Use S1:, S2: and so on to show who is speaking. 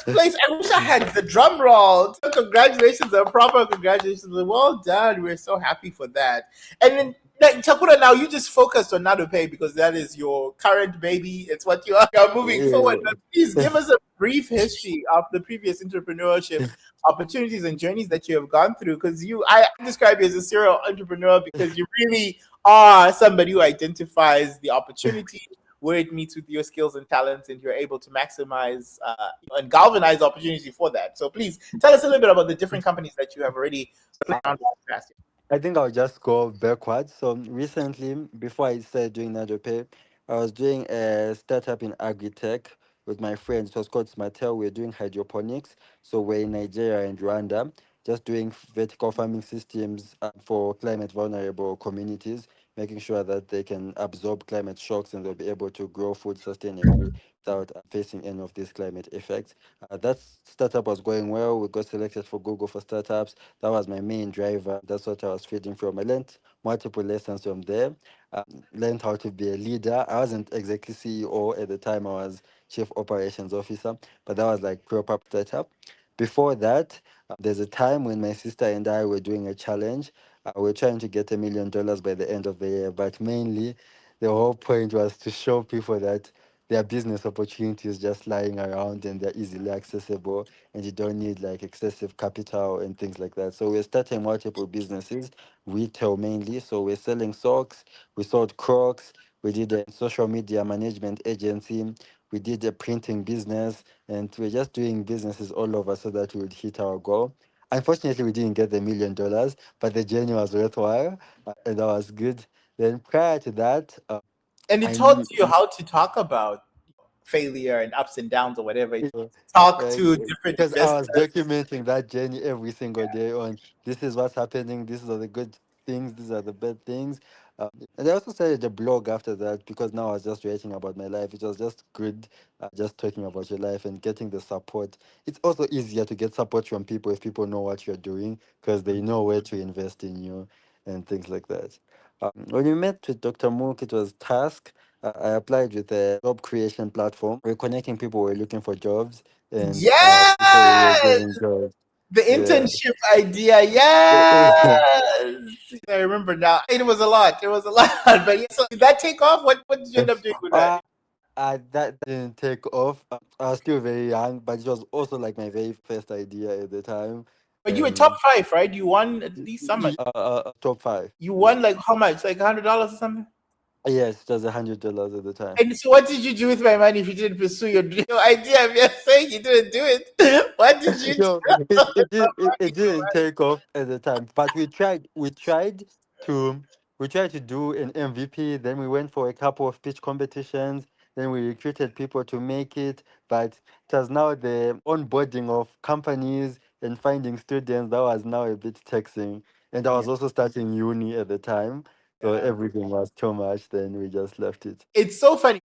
S1: Place. I wish I had the drum roll. So congratulations, a proper congratulations. Well done. We're so happy for that. And then like, Takura, now you just focused on Nado Pay because that is your current baby. It's what you are moving forward. But please give us a brief history of the previous entrepreneurship opportunities and journeys that you have gone through. Because I describe you as a serial entrepreneur because you really are somebody who identifies the opportunity where it meets with your skills and talents, and you're able to maximize and galvanize opportunity for that. So please tell us a little bit about the different companies that you have already found past.
S2: I think I'll just go backwards. So recently, before I started doing Nado, I was doing a startup in AgriTech with my friends. It was called Smartel. We're doing hydroponics. So we're in Nigeria and Rwanda, just doing vertical farming systems for climate vulnerable communities, making sure that they can absorb climate shocks and they'll be able to grow food sustainably without facing any of these climate effects. That startup was going well. We got selected for Google for startups. That was my main driver. That's what I was feeding from. I learned multiple lessons from there. Learned how to be a leader. I wasn't exactly CEO at the time. I was chief operations officer, but that was like proper startup. Before that, there's a time when my sister and I were doing a challenge. We were trying to get $1 million by the end of the year, but mainly the whole point was to show people that there are business opportunities just lying around and they're easily accessible and you don't need like excessive capital and things like that. So we're starting multiple businesses, retail mainly. So we're selling socks, we sold Crocs, we did a social media management agency, we did a printing business, and we're just doing businesses all over so that we would hit our goal. Unfortunately, we didn't get the $1 million, but the journey was worthwhile and that was good. Then prior to that,
S1: And it
S2: I
S1: taught
S2: knew.
S1: you how to talk about failure and ups and downs or whatever.
S2: Yeah,
S1: Talk
S2: yeah,
S1: to different
S2: because I was
S1: investors.
S2: documenting that journey every single day on this is what's happening, these are the good things, these are the bad things. And I also started a blog after that because now I was just writing about my life. It was just good, just talking about your life and getting the support. It's also easier to get support from people if people know what you're doing because they know where to invest in you and things like that. When we met with Dr. Mook, it was Task. I applied with a job creation platform. We're connecting people who are looking for jobs and people who were
S1: Yes!
S2: getting jobs.
S1: The
S2: Yeah.
S1: internship idea. Yes! I remember now. It was a lot. It was a lot. But yeah, so did that take off? What did you end up doing with that?
S2: uh, that didn't take off. I was still very young, but it was also like my very first idea at the time.
S1: But you were top
S2: And
S1: five, right? You won at least some money.
S2: top five.
S1: You
S2: Yeah.
S1: won like how much? Like $100 or something?
S2: Yes, it was $100 at the time.
S1: And so what did you do with my money if you didn't pursue your idea? If you're saying you didn't do it, what did you do?
S2: No, it didn't take off at the time, but to we tried to do an MVP. Then we went for a couple of pitch competitions. Then we recruited people to make it, but it was now the onboarding of companies and finding students that was now a bit taxing. And I
S1: Yeah.
S2: was also starting uni at the time, so
S1: Yeah.
S2: everything was too much. Then we just left it.
S1: It's so funny.